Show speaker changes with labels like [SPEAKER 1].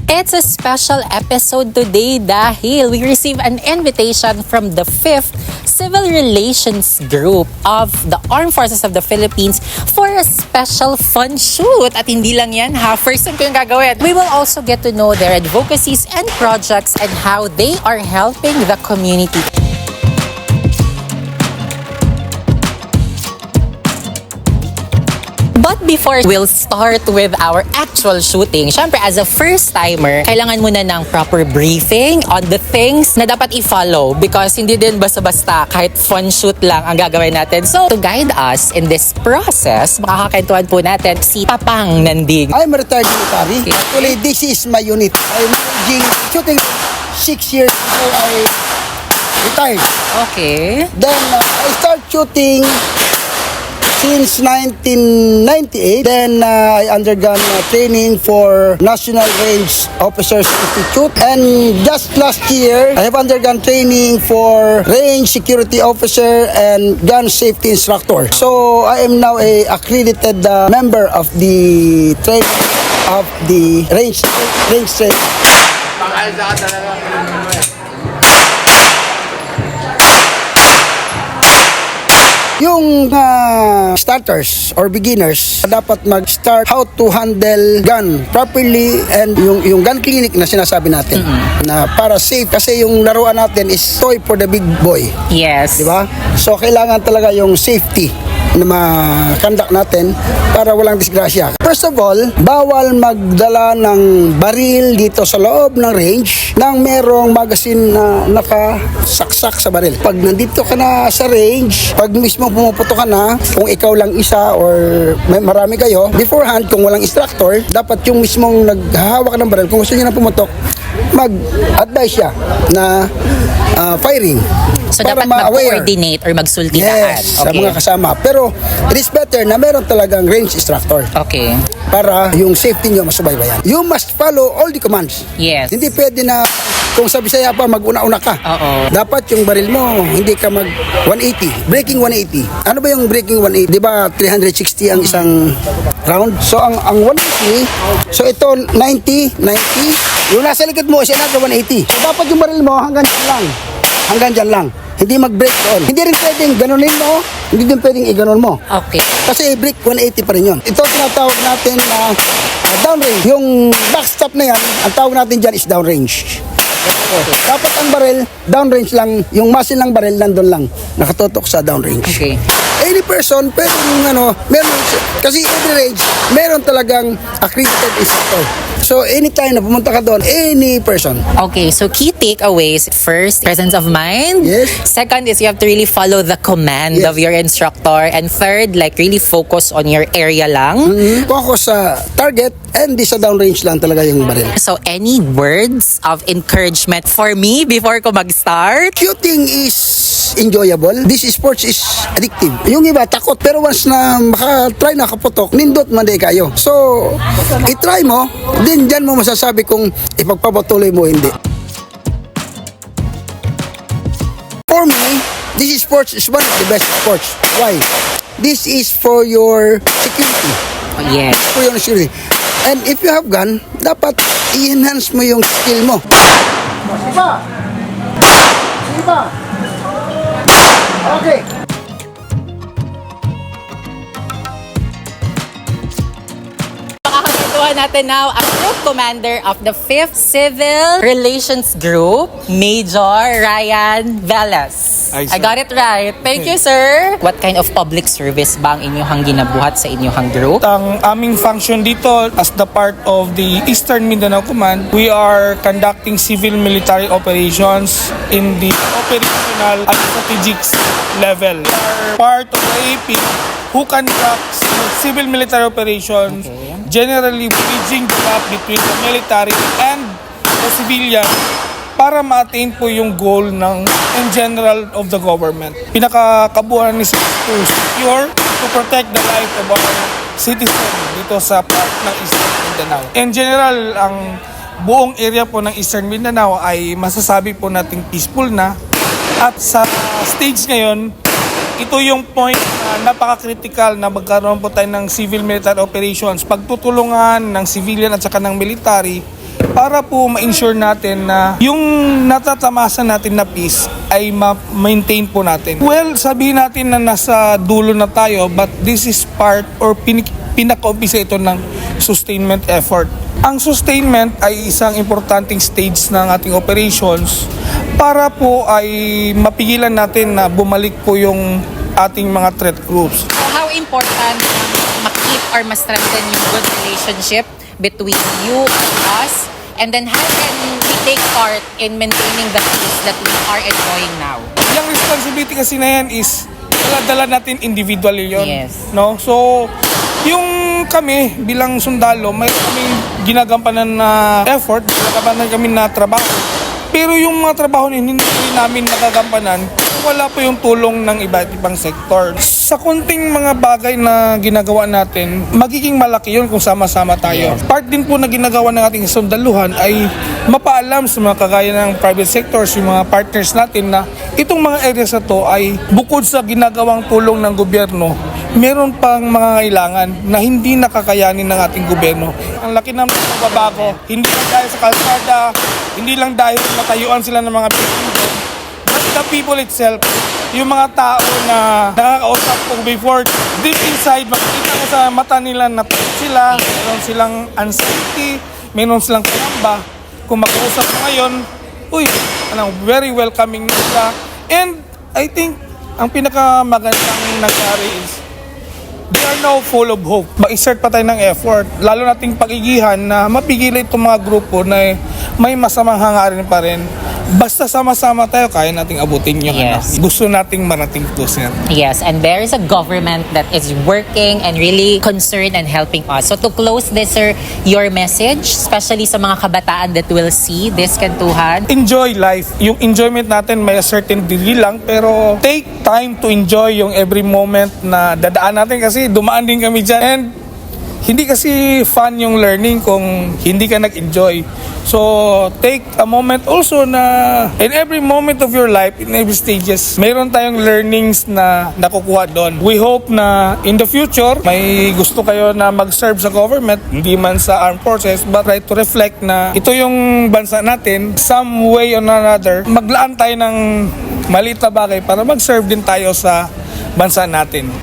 [SPEAKER 1] It's a special episode today dahil we receive an invitation from the 5th Civil Relations Group of the Armed Forces of the Philippines for a special fun shoot. At hindi lang yan ha, first time ko yung gagawin. We will also get to know their advocacies and projects and how they are helping the community. But before we'll start with our actual shooting, syempre as a first-timer, kailangan muna ng proper briefing on the things na dapat i-follow because hindi din basta-basta kahit fun shoot lang ang gagawin natin. So, to guide us in this process, makakakentuhan po natin si Papang Nandig.
[SPEAKER 2] I'm a retired military. Actually, this is my unit. I'm managing shooting 6 years before I retired.
[SPEAKER 1] Okay.
[SPEAKER 2] Then, I start shooting since 1998. Then I undergone training for National Range Officers Institute. And just last year, I have undergone training for Range Security Officer and Gun Safety Instructor. So I am now a accredited member of the training of the range training. Yung starters or beginners dapat mag-start how to handle gun properly and yung gun clinic na sinasabi natin na para safe kasi yung laruan natin is toy for the big boy.
[SPEAKER 1] Yes.
[SPEAKER 2] Di ba? So kailangan talaga yung safety na ma-conduct natin para walang disgrasya. First of all, bawal magdala ng baril dito sa loob ng range nang merong magazine na nakasaksak sa baril. Pag nandito ka na sa range, pag mismo pumuputo ka na, kung ikaw lang isa or may marami kayo, beforehand, kung walang instructor, dapat yung mismong naghahawak ng baril, kung gusto niya na pumutok, mag-advise siya na firing.
[SPEAKER 1] So dapat mag-coordinate or magsulti lahat.
[SPEAKER 2] Yes, sa mga kasama. Pero it is better na meron talagang range instructor.
[SPEAKER 1] Okay.
[SPEAKER 2] Para yung safety nyo masubaybayan. You must follow all the commands.
[SPEAKER 1] Yes.
[SPEAKER 2] Hindi pwede na kung sa Bisaya pa mag-una-una ka.
[SPEAKER 1] Oo.
[SPEAKER 2] Dapat yung baril mo hindi ka mag 180. Breaking 180. Ano ba yung breaking 180? Di ba 360 ang isang round? So ang 180, so ito 90. Yung nasa likod mo is another 180. So dapat yung baril mo hanggang dyan lang. Hanggang dyan lang. Hindi mag-break doon. Hindi rin pwedeng ganunin mo, hindi din pwedeng iganon mo.
[SPEAKER 1] Okay.
[SPEAKER 2] Kasi break 180 pa rin yun. Ito tinatawag natin na downrange. Yung backstop na yan, ang tawag natin dyan is downrange. Dapat ang baril, downrange lang, yung muzzle ng baril nandun lang, nakatutok sa downrange.
[SPEAKER 1] Okay.
[SPEAKER 2] Any person, pwedeng meron, kasi every range, meron talagang accredited instructor. So, anytime na pumunta ka doon, any person.
[SPEAKER 1] Okay, so key takeaways. First, presence of mind.
[SPEAKER 2] Yes.
[SPEAKER 1] Second is you have to really follow the command
[SPEAKER 2] Yes.
[SPEAKER 1] of your instructor. And third, like really focus on your area lang.
[SPEAKER 2] Focus sa target and di sa downrange lang talaga yung baril.
[SPEAKER 1] So any words of encouragement for me before ko mag-start?
[SPEAKER 2] Shooting is enjoyable. This sports is addictive. Yung iba takot pero once na maka-try na kaputok, nindot man day kayo. So, i-try mo, din dyan mo masasabi kung ipagpapatuloy mo hindi. For me, this sports is one of the best sports. Why? This is for your security.
[SPEAKER 1] Yes.
[SPEAKER 2] For your security. And if you have gun, dapat i-enhance mo yung skill mo. Sipa! Okay.
[SPEAKER 1] Makakakuha natin now ang Group Commander of the 5th Civil Relations Group, Major Ryan Velas. I got it right. Thank you, sir. What kind of public service ba ang inyong ginabuhat sa inyong group?
[SPEAKER 3] Ang aming function dito as the part of the Eastern Mindanao Command, we are conducting civil military operations in the operational and strategic level. We are part of the AP who conducts civil military operations, generally bridging the gap between the military and the civilian para ma-attain po yung goal in general of the government. Pinakakabuuan is to secure, to protect the life of our citizens dito sa part ng Eastern Mindanao. In general, ang buong area po ng Eastern Mindanao ay masasabi po nating peaceful na. At sa stage ngayon, ito yung point na napaka-critical na magkaroon po tayo ng civil military operations. Pagtutulungan ng civilian at saka ng military para po ma-ensure natin na yung natatamasa natin na piece ay ma-maintain po natin. Well, sabihin natin na nasa dulo na tayo, but this is part or pinaka-umpisa ito ng sustainment effort. Ang sustainment ay isang importanteng stage ng ating operations para po ay mapigilan natin na bumalik po yung ating mga threat groups.
[SPEAKER 1] So how important ma-keep or ma-strengthen yung good relationship between you and us? And then how can we take part in maintaining the peace that we are enjoying now?
[SPEAKER 3] Yung responsibility kasi na yan is dala natin individually yun.
[SPEAKER 1] Yes.
[SPEAKER 3] No? So, yung kami bilang sundalo, may kaming ginagampanan na effort, ginagampanan kami na trabaho. Pero yung mga trabaho hindi namin nakagampanan kung wala po yung tulong ng iba't ibang sektor. Sa kunting mga bagay na ginagawa natin, magiging malaki yun kung sama-sama tayo. Part din po na ginagawa ng ating sundaluhan ay mapaalam sa mga kagaya ng private sectors, yung mga partners natin na itong mga areas na to ay bukod sa ginagawang tulong ng gobyerno, meron pang mga kailangan na hindi nakakayanin ng ating gobyerno. Ang laki ng pagbabago, hindi lang dahil sa kalsada, hindi lang dahil matayuan sila ng mga building, but the people itself, yung mga tao na nakakausap ko before, deep inside, makikita ko sa mata nila na sila, meron silang anxiety, meron silang pangamba. Kung mag-uusap mo ngayon, very welcoming na sila. And I think, ang pinakamagandang nangyari is, they are now full of hope. Mag-exert pa tayo ng effort, lalo nating pagigihan na mapigil itong mga grupo na may masamang hangarin pa rin. Basta sama-sama tayo, kaya nating abutin yung
[SPEAKER 1] Yes.
[SPEAKER 3] gusto nating marating po, sir.
[SPEAKER 1] Yes, and there is a government that is working and really concerned and helping us. So to close this, sir, your message, especially sa mga kabataan that will see this kantuhan.
[SPEAKER 3] Enjoy life. Yung enjoyment natin may a certain degree lang, pero take time to enjoy yung every moment na dadaan natin kasi dumaan din kami dyan. And hindi kasi fun yung learning kung hindi ka nag-enjoy. So, take a moment also na in every moment of your life, in every stages, mayroon tayong learnings na nakukuha doon. We hope na in the future, may gusto kayo na mag-serve sa government, hindi man sa armed forces, but try to reflect na ito yung bansa natin, some way or another, maglaan tayo ng maliit na bagay para mag-serve din tayo sa bansa natin.